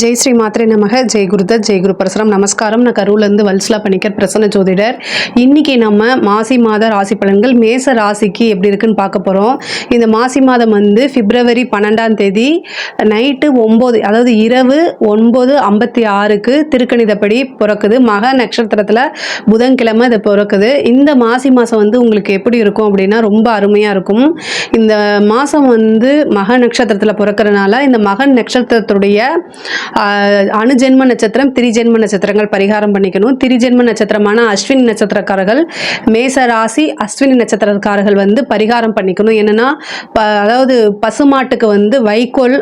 ஜெய் ஸ்ரீ மாத்ரே நமக. ஜெய் குருதத், ஜெய் குரு பரசுராம். நமஸ்காரம். நான் கரூர்லேருந்து வல்சலா பணிக்கர், பிரசன்ன ஜோதிடர். இன்னைக்கு நம்ம மாசி மாத ராசி பலன்கள் மேச ராசிக்கு எப்படி இருக்குன்னு பார்க்க போகிறோம். இந்த மாசி மாதம் வந்து பிப்ரவரி 12ஆம் தேதி நைட்டு 9, அதாவது இரவு 9:56க்கு திருக்கணிதப்படி பிறக்குது. மக நட்சத்திரத்தில் புதன்கிழமை இது பிறக்குது. இந்த மாசி மாதம் வந்து உங்களுக்கு எப்படி இருக்கும் அப்படின்னா ரொம்ப அருமையாக இருக்கும். இந்த மாதம் வந்து மக நட்சத்திரத்தில் பிறக்கிறதுனால இந்த மகன் நட்சத்திரத்துடைய அணுஜென்ம நட்சத்திரம், திரிஜென்ம நட்சத்திரங்கள் பரிகாரம் பண்ணிக்கணும். திரிஜென்ம நட்சத்திரமான அஸ்வினி நட்சத்திரக்காரர்கள், மேச ராசி அஸ்வினி நட்சத்திரக்காரர்கள் வந்து பரிகாரம் பண்ணிக்கணும். என்னன்னா அதாவது பசுமாட்டுக்கு வந்து வைக்கோல்,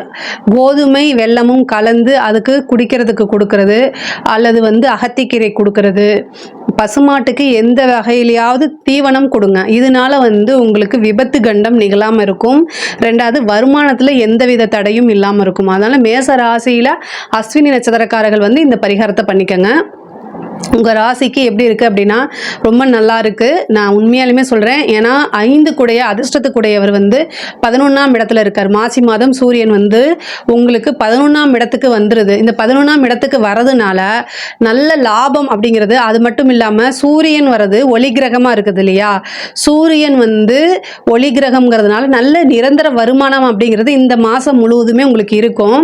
கோதுமை வெல்லமும் கலந்து அதுக்கு குடிக்கிறதுக்கு கொடுக்கறது, அல்லது வந்து அகத்திக்கீரை கொடுக்கறது. பசுமாட்டுக்கு எந்த வகையிலையாவது தீவனம் கொடுங்க. இதனால வந்து உங்களுக்கு விபத்து கண்டம் நிகழாமல் இருக்கும். ரெண்டாவது, வருமானத்தில் எந்தவித தடையும் இல்லாமல் இருக்கும். அதனால மேச ராசியில் அஸ்வினி நட்சத்திரக்காரர்கள் வந்து இந்த பரிகாரத்தை பண்ணிக்கங்க. உங்கள் ராசிக்கு எப்படி இருக்குது அப்படின்னா ரொம்ப நல்லா இருக்குது. நான் உண்மையாலுமே சொல்கிறேன். ஏன்னா 5 கூடைய அதிர்ஷ்டத்துக்குடையவர் வந்து 11ஆம் இடத்துல இருக்கார். மாசி மாதம் சூரியன் வந்து உங்களுக்கு 11ஆம் இடத்துக்கு வந்துடுது. இந்த 11ஆம் இடத்துக்கு வரதுனால நல்ல லாபம் அப்படிங்கிறது. அது மட்டும் இல்லாமல் சூரியன் வர்றது ஒளி கிரகமாக இருக்குது இல்லையா. சூரியன் வந்து ஒளி கிரகம்ங்கிறதுனால நல்ல நிரந்தர வருமானம் அப்படிங்கிறது இந்த மாதம் முழுவதுமே உங்களுக்கு இருக்கும்.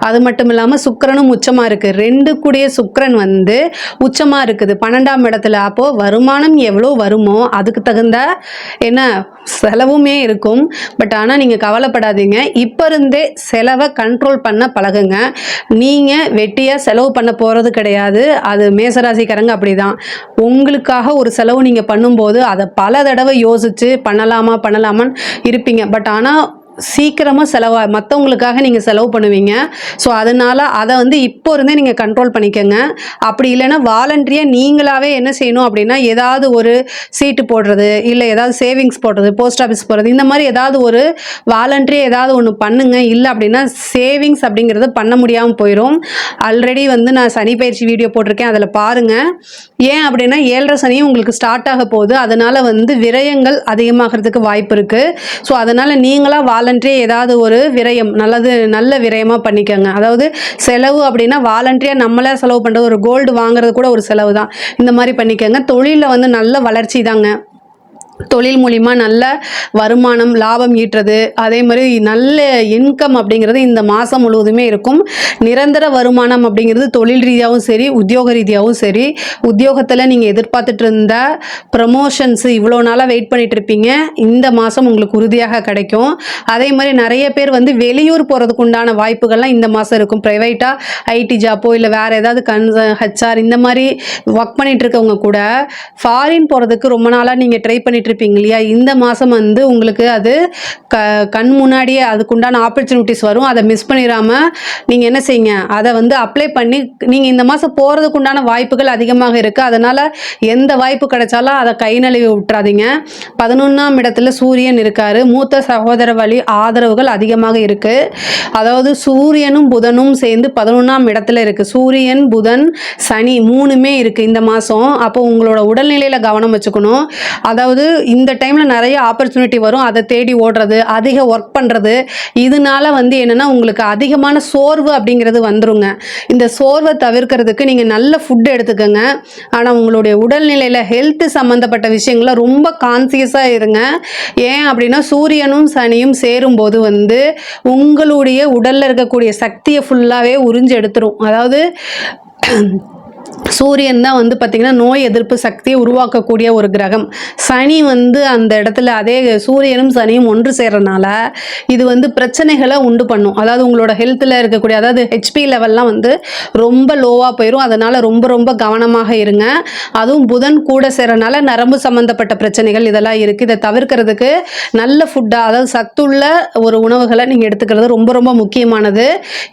அது மட்டும் இல்லாமல் சுக்கிரனும் உச்சமாக இருக்குது. 2 கூடிய சுக்கிரன் வந்து உச்சமாக இருக்குது 12ஆம் இடத்துல. அப்போது வருமானம் எவ்வளோ வருமோ அதுக்கு தகுந்த என்ன செலவுமே இருக்கும். பட் ஆனால் நீங்கள் கவலைப்படாதீங்க. இப்போ இருந்தே செலவை கண்ட்ரோல் பண்ண பழகுங்க. நீங்கள் வெட்டியாக செலவு பண்ண போகிறது கிடையாது. அது மேசராசிக்காரங்க அப்படி தான். உங்களுக்காக ஒரு செலவு நீங்கள் பண்ணும்போது அதை பல தடவை யோசித்து பண்ணலாமான்னு இருப்பீங்க. பட் ஆனால் சீக்கிரமாக மற்றவங்களுக்காக நீங்கள் செலவு பண்ணுவீங்க. ஸோ அதனால் அதை வந்து இப்போ இருந்தே நீங்கள் கண்ட்ரோல் பண்ணிக்கோங்க. அப்படி இல்லைன்னா வாலண்டரியாக நீங்களாகவே என்ன செய்யணும் அப்படின்னா ஏதாவது ஒரு சீட்டு போடுறது, இல்லை ஏதாவது சேவிங்ஸ் போடுறது, போஸ்ட் ஆஃபீஸ் போடுறது, இந்த மாதிரி ஏதாவது ஒரு வாலண்டரியாக ஏதாவது ஒன்று பண்ணுங்க. இல்லை அப்படின்னா சேவிங்ஸ் அப்படிங்கிறது பண்ண முடியாமல் போயிடும். ஆல்ரெடி வந்து நான் சனி பயிற்சி வீடியோ போட்டிருக்கேன், அதில் பாருங்கள். ஏன் அப்படின்னா 7.5 சனியும் உங்களுக்கு ஸ்டார்ட் ஆக போகுது. அதனால் வந்து விரயங்கள் அதிகமாகிறதுக்கு வாய்ப்பு இருக்குது. ஸோ அதனால் நீங்களாக ஏதாவது ஒரு விரயம் நல்ல விரயமாக பண்ணிக்கோங்க. அதாவது செலவு அப்படின்னா வாலண்டரியாக நம்மளே செலவு பண்ணுறது, ஒரு கோல்டு வாங்குறது கூட ஒரு செலவு தான். இந்த மாதிரி பண்ணிக்கோங்க. தொழிலில் வந்து நல்ல வளர்ச்சி தாங்க. தொழில் மூலிமா நல்ல வருமானம், லாபம் ஈட்டுறது, அதே மாதிரி நல்ல இன்கம் அப்படிங்கிறது இந்த மாதம் முழுவதுமே இருக்கும். நிரந்தர வருமானம் அப்படிங்கிறது தொழில் ரீதியாகவும் சரி, உத்தியோக ரீதியாகவும் சரி. உத்தியோகத்தில் நீங்கள் எதிர்பார்த்துட்டு இருந்த ப்ரமோஷன்ஸ் இவ்வளோ நாளாக வெயிட் பண்ணிட்டு இருப்பீங்க, இந்த மாதம் உங்களுக்கு உறுதியாக கிடைக்கும். அதே மாதிரி நிறைய பேர் வந்து வெளியூர் போகிறதுக்கு உண்டான வாய்ப்புகள்லாம் இந்த மாதம் இருக்கும். ப்ரைவேட்டாக ஐடி ஜாப்போ இல்லை வேறு ஏதாவது ஹெச்ஆர் இந்த மாதிரி ஒர்க் பண்ணிட்டு இருக்கவங்க கூட ஃபாரின் போகிறதுக்கு ரொம்ப நாளாக நீங்கள் ட்ரை பண்ணிட்டு இருப்பீங்க இல்லையா. இந்த மாதம் வந்து உங்களுக்கு அது கண் முன்னாடியே அதுக்குண்டான ஆப்பர்ச்சுனிட்டிஸ் வரும். அதை மிஸ் பண்ணிடாமல் நீங்கள் என்ன செய்யுங்க, அதை வந்து அப்ளை பண்ணி நீங்கள் இந்த மாதம் போகிறதுக்கு உண்டான வாய்ப்புகள் அதிகமாக இருக்குது. அதனால் எந்த வாய்ப்பு கிடைச்சாலும் அதை கை நழுவி விட்டுறாதீங்க. 11ஆம் இடத்துல சூரியன் இருக்கார். மூத்த சகோதர வழி ஆதரவுகள் அதிகமாக இருக்குது. அதாவது சூரியனும் புதனும் சேர்ந்து 11ஆம் இடத்துல இருக்குது. சூரியன், புதன், சனி 3மே இருக்குது இந்த மாதம். அப்போ உங்களோட உடல்நிலையில் கவனம் வச்சுக்கணும். அதாவது இந்த டைமில் நிறைய ஆப்பர்ச்சுனிட்டி வரும். அதை தேடி ஓடுறது, அதிக ஒர்க் பண்ணுறது, இதனால வந்து என்னென்னா உங்களுக்கு அதிகமான சோர்வு அப்படிங்கிறது வந்துருங்க. இந்த சோர்வை தவிர்க்கிறதுக்கு நீங்கள் நல்ல ஃபுட்டு எடுத்துக்கோங்க. ஆனால் உங்களுடைய உடல்நிலையில் ஹெல்த் சம்மந்தப்பட்ட விஷயங்கள ரொம்ப கான்சியஸாக இருங்க. ஏன் அப்படின்னா சூரியனும் சனியும் சேரும்போது வந்து உங்களுடைய உடலில் இருக்கக்கூடிய சக்தியை ஃபுல்லாகவே உறிஞ்சு எடுத்துரும். அதாவது சூரியன் தான் வந்து பார்த்திங்கன்னா நோய் எதிர்ப்பு சக்தியை உருவாக்கக்கூடிய ஒரு கிரகம். சனி வந்து அந்த இடத்துல அதே சூரியனும் சனியும் ஒன்று சேர்றதுனால இது வந்து பிரச்சனைகளை உண்டு பண்ணும். அதாவது உங்களோட ஹெல்த்தில் இருக்கக்கூடிய அதாவது ஹெச்பி லெவல்லாம் வந்து ரொம்ப லோவாக போயிடும். அதனால் ரொம்ப கவனமாக இருங்க. அதுவும் புதன் கூட சேர்றதுனால நரம்பு சம்மந்தப்பட்ட பிரச்சனைகள் இதெல்லாம் இருக்குது. இதை தவிர்க்கிறதுக்கு நல்ல ஃபுட்டாக, அதாவது சத்துள்ள ஒரு உணவுகளை நீங்கள் எடுத்துக்கிறது ரொம்ப முக்கியமானது.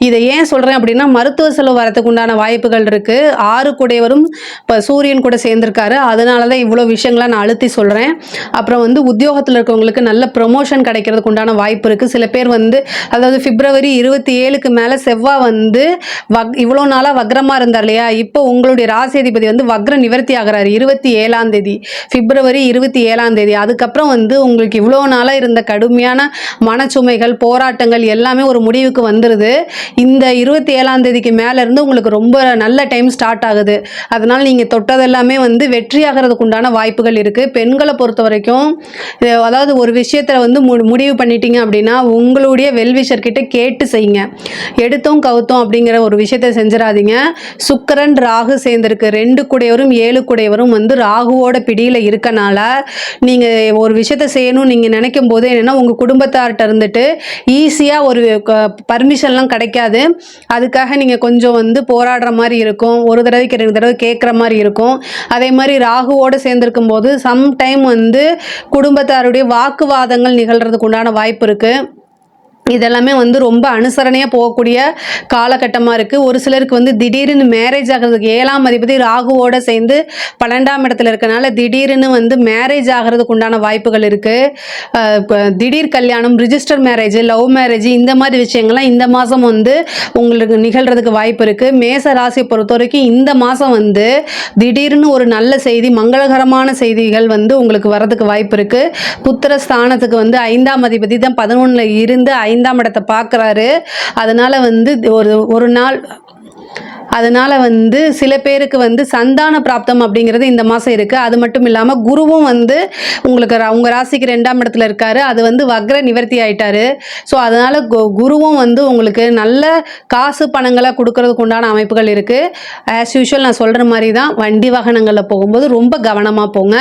இதை ஏன் சொல்கிறேன் அப்படின்னா மருத்துவ செலவு வரத்துக்கு உண்டான வாய்ப்புகள் இருக்குது. 6 கூடையவரும் இப்போ சூரியன் கூட சேர்ந்திருக்காரு. அதனால தான் இவ்வளோ விஷயங்களை நான் அழுத்தி சொல்கிறேன். அப்புறம் வந்து உத்தியோகத்தில் இருக்கவங்களுக்கு நல்ல ப்ரொமோஷன் கிடைக்கிறதுக்கு உண்டான வாய்ப்பு இருக்குது. சில பேர் வந்து அதாவது பிப்ரவரி 27க்கு மேலே செவ்வாய் வந்து இவ்வளோ நாளாக வக்ரமாக இருந்தார் இல்லையா, இப்போ உங்களுடைய ராசி அதிபதி வந்து வக்ர நிவர்த்தி ஆகிறாரு 27ஆம் தேதி, பிப்ரவரி 27ஆம் தேதி. அதுக்கப்புறம் வந்து உங்களுக்கு இவ்வளோ நாளாக இருந்த கடுமையான மனச்சுமைகள், போராட்டங்கள் எல்லாமே ஒரு முடிவுக்கு வந்துடுது. இந்த 27ஆம் தேதிக்கு மேலேருந்து உங்களுக்கு ரொம்ப நல்ல டைம் ஸ்டார்ட் ஆகுது. அதனால் நீங்கள் தொட்டதெல்லாமே வந்து வெற்றியாகிறதுக்கு உண்டான வாய்ப்புகள் இருக்குது. பெண்களை பொறுத்த வரைக்கும் அதாவது ஒரு விஷயத்தில் வந்து முடிவு பண்ணிட்டீங்க அப்படின்னா உங்களுடைய வெல்விஷர் கிட்ட கேட்டு செய்யுங்க. எடுத்தோம் கவுத்தோம் அப்படிங்கிற ஒரு விஷயத்தை செஞ்சிடாதீங்க. சுக்கிரன் ராகு சேர்ந்திருக்கு. 2 கூடையவரும் 7 கூடையவரும் வந்து ராகுவோட பிடியில் இருக்கனால நீங்கள் ஒரு விஷயத்தை செய்யணும் நீங்கள் நினைக்கும் போது என்னென்னா உங்கள் குடும்பத்தார்கிட்ட இருந்துட்டு ஈஸியாக ஒரு பர்மிஷன்லாம் கிடைக்காது. அதுக்காக நீங்கள் கொஞ்சம் வந்து போராடுற மாதிரி இருக்கும். ஒரு தடவைக்கு 2 தடவை கேட்குற மாதிரி இருக்கும். அதே மாதிரி ராகுவோடு சேர்ந்திருக்கும் போது சம்டைம் வந்து குடும்பத்தாருடைய வாக்குவாதங்கள் நிகழ்கிறதுக்கு உண்டான வாய்ப்பு இருக்குது. இதெல்லாமே வந்து ரொம்ப அனுசரணையாக போகக்கூடிய காலகட்டமாக இருக்குது. ஒரு சிலருக்கு வந்து திடீர்னு மேரேஜ் ஆகிறதுக்கு 7ஆம் அதிபதி ராகுவோடு சேர்ந்து 12ஆம் இடத்துல இருக்கனால திடீர்னு வந்து மேரேஜ் ஆகிறதுக்கு உண்டான வாய்ப்புகள் இருக்குது. திடீர் கல்யாணம், ரிஜிஸ்டர் மேரேஜ், லவ் மேரேஜ் இந்த மாதிரி விஷயங்கள்லாம் இந்த மாதம் வந்து உங்களுக்கு நிகழ்கிறதுக்கு வாய்ப்பு இருக்குது. மேச ராசியை பொறுத்த வரைக்கும் இந்த மாதம் வந்து திடீர்னு ஒரு நல்ல செய்தி, மங்களகரமான செய்திகள் வந்து உங்களுக்கு வரதுக்கு வாய்ப்பு இருக்குது. புத்திர ஸ்தானத்துக்கு வந்து 5ஆம் அதிபதி தான் 11ல் இருந்து 5ஆம் இடத்தை பார்க்குறாரு. அதனால் வந்து ஒரு நாள் அதனால் வந்து சில பேருக்கு வந்து சந்தான பிராப்தம் அப்படிங்கிறது இந்த மாதம் இருக்குது. அது மட்டும் இல்லாமல் குருவும் வந்து உங்களுக்கு உங்கள் ராசிக்கு 2ஆம் இடத்துல இருக்கார். அது வந்து வக்ர நிவர்த்தி ஆகிட்டார். ஸோ அதனால் குருவும் வந்து உங்களுக்கு நல்ல காசு பணங்களை கொடுக்கறதுக்கு உண்டான அமைப்புகள் இருக்குது. ஆஸ் யூஷுவல் நான் சொல்கிற மாதிரி தான் வண்டி வாகனங்களில் போகும்போது ரொம்ப கவனமாக போங்க.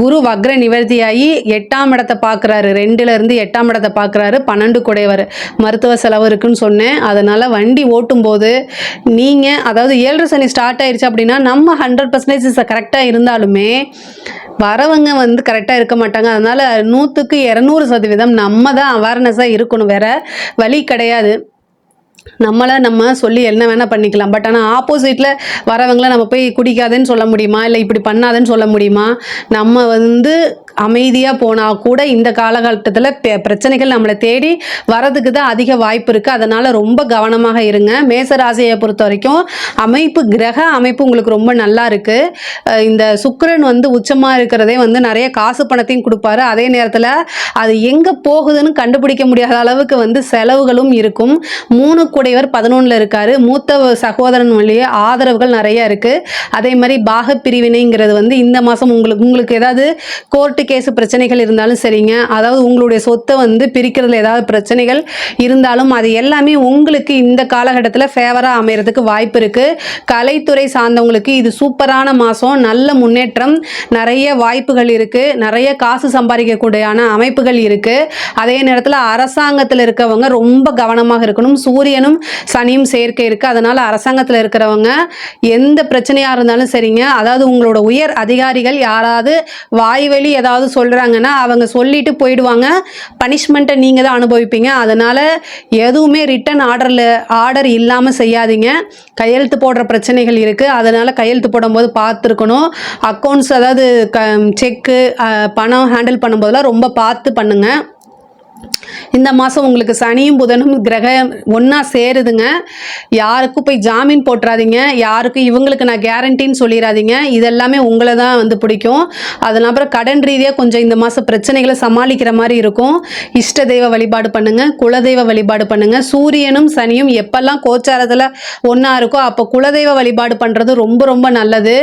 குரு வக்ர நிவர்த்தி ஆகி 8ஆம் இடத்தை பார்க்குறாரு. 2லேருந்து 8ஆம் இடத்தை பார்க்குறாரு. 12 கூடையவர், மருத்துவ செலவு இருக்குன்னு சொன்னேன். அதனால் வண்டி ஓட்டும்போது நீங்கள் அதாவது 7 சனி ஸ்டார்ட் ஆயிடுச்சு அப்படின்னா நம்ம 100% கரெக்டாக இருந்தாலுமே வரவங்க வந்து கரெக்டாக இருக்க மாட்டாங்க. அதனால் 100க்கு 200% நம்ம தான் அவேர்னஸாக இருக்கணும். வேறு வழி கிடையாது. நம்ம சொல்லி என்ன வேணால் பண்ணிக்கலாம். பட் ஆனால் ஆப்போசிட்டில் வரவங்களை நம்ம போய் குடிக்காதேன்னு சொல்ல முடியுமா, இல்லை இப்படி பண்ணாதேன்னு சொல்ல முடியுமா? நம்ம வந்து அமைதியாக போனால் கூட இந்த காலகட்டத்தில் பிரச்சனைகள் நம்மளை தேடி வரதுக்கு தான் அதிக வாய்ப்பு இருக்குது. அதனால் ரொம்ப கவனமாக இருங்க. மேசராசியை பொறுத்த வரைக்கும் கிரக அமைப்பு உங்களுக்கு ரொம்ப நல்லா இருக்குது. இந்த சுக்கிரன் வந்து உச்சமாக இருக்கிறதே வந்து நிறைய காசு பணத்தையும் கொடுப்பாரு. அதே நேரத்தில் அது எங்கே போகுதுன்னு கண்டுபிடிக்க முடியாத அளவுக்கு வந்து செலவுகளும் இருக்கும். 3 கூடையவர் 11ல் இருக்காரு. மூத்த சகோதரன் வழியே ஆதரவுகள் நிறைய இருக்குது. அதே மாதிரி பாக பிரிவினைங்கிறது வந்து இந்த மாதம் உங்களுக்கு ஏதாவது கோர்ட்டு கேஸ் பிரச்சனைகள் இருந்தாலும் சரிங்க, அதாவது உங்களுடைய சொத்தை வந்து பிரிக்கிறதுல ஏதாவது பிரச்சனைகள் இருந்தாலும் அது எல்லாமே உங்களுக்கு இந்த காலகட்டத்தில் ஃபேவராக அமைகிறதுக்கு வாய்ப்பு இருக்குது. கலைத்துறை சார்ந்தவங்களுக்கு இது சூப்பரான மாதம். நல்ல முன்னேற்றம், நிறைய வாய்ப்புகள் இருக்குது. நிறைய காசு சம்பாதிக்கக்கூடியான அமைப்புகள் இருக்குது. அதே நேரத்தில் அரசாங்கத்தில் இருக்கவங்க ரொம்ப கவனமாக இருக்கணும். சூரியனும் சனியும் சேர்க்கை இருக்குது. அதனால் அரசாங்கத்தில் இருக்கிறவங்க எந்த பிரச்சனையாக இருந்தாலும் சரிங்க, அதாவது உங்களோட உயர் அதிகாரிகள் யாராவது வாய்வழி ஏதாவது சொல்கிறாங்கன்னா அவங்க சொல்லிட்டு போயிடுவாங்க. பனிஷ்மெண்ட்டை நீங்கள் தான் அனுபவிப்பீங்க. அதனால் எதுவுமே ரிட்டன் ஆர்டர் இல்லாமல் செய்யாதீங்க. கையெழுத்து போடுற பிரச்சனைகள் இருக்குது. அதனால் கையெழுத்து போடும்போது பார்த்துருக்கணும். அக்கௌண்ட்ஸ் அதாவது செக்கு பணம் ஹேண்டில் பண்ணும்போதெல்லாம் ரொம்ப பார்த்து பண்ணுங்கள். இந்த மாதம் உங்களுக்கு சனியும் புதனும் கிரகம் ஒன்றா சேருதுங்க. யாருக்கும் போய் ஜாமீன் போட்டுறாதீங்க. யாருக்கும் இவங்களுக்கு நான் கேரண்டின்னு சொல்லிடாதீங்க. இதெல்லாமே உங்களை தான் வந்து பிடிக்கும். அதனால் அப்புறம் கடன் ரீதியாக கொஞ்சம் இந்த மாதம் பிரச்சனைகளை சமாளிக்கிற மாதிரி இருக்கும். இஷ்ட தெய்வ வழிபாடு பண்ணுங்கள், குலதெய்வ வழிபாடு பண்ணுங்கள். சூரியனும் சனியும் எப்பெல்லாம் கோச்சாரத்தில் ஒன்றா இருக்கோ அப்போ குலதெய்வ வழிபாடு பண்ணுறது ரொம்ப ரொம்ப நல்லது.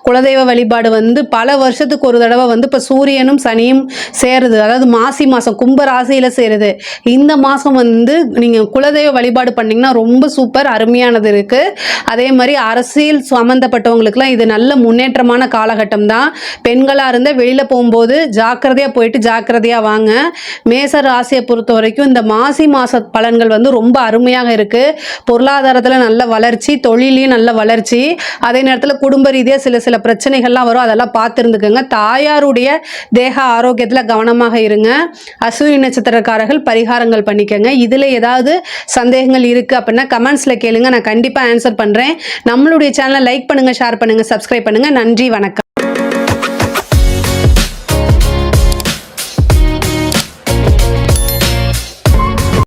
குலதெய்வ வழிபாடு வந்து பல வருஷத்துக்கு ஒரு தடவை வந்து இப்போ சூரியனும் சனியும் சேருது. அதாவது மாசி மாதம் கும்ப ராசியில் சேருது. இந்த மாதம் வந்து நீங்கள் குலதெய்வ வழிபாடு பண்ணிங்கன்னா ரொம்ப சூப்பர் அருமையானது இருக்குது. அதே மாதிரி அரசியல் சம்மந்தப்பட்டவங்களுக்குலாம் இது நல்ல முன்னேற்றமான காலகட்டம் தான். பெண்களாக இருந்தால் வெளியில் போகும்போது ஜாக்கிரதையாக போயிட்டு ஜாக்கிரதையாக வாங்க. மேச ராசியை பொறுத்த வரைக்கும் இந்த மாசி மாத பலன்கள் வந்து ரொம்ப அருமையாக இருக்குது. பொருளாதாரத்தில் நல்ல வளர்ச்சி, தொழிலையும் நல்ல வளர்ச்சி. அதே நேரத்தில் குடும்ப ரீதியாக சில பிரச்சனைகள்லாம் வரும். அதெல்லாம் பார்த்துருந்துக்கோங்க. தாயாருடைய தேக ஆரோக்கியத்தில் கவனமாக இருங்க. அஸ்வினி நட்சத்திரக்காரர்கள் பரிகாரங்கள் பண்ணிக்கங்க. இதில் ஏதாவது சந்தேகங்கள் இருக்குது அப்படின்னா கமெண்ட்ஸில் கேளுங்க, நான் கண்டிப்பாக ஆன்சர் பண்ணுறேன். நம்மளுடைய சேனலை லைக் பண்ணுங்கள், ஷேர் பண்ணுங்கள், சப்ஸ்கிரைப் பண்ணுங்கள். நன்றி, வணக்கம்.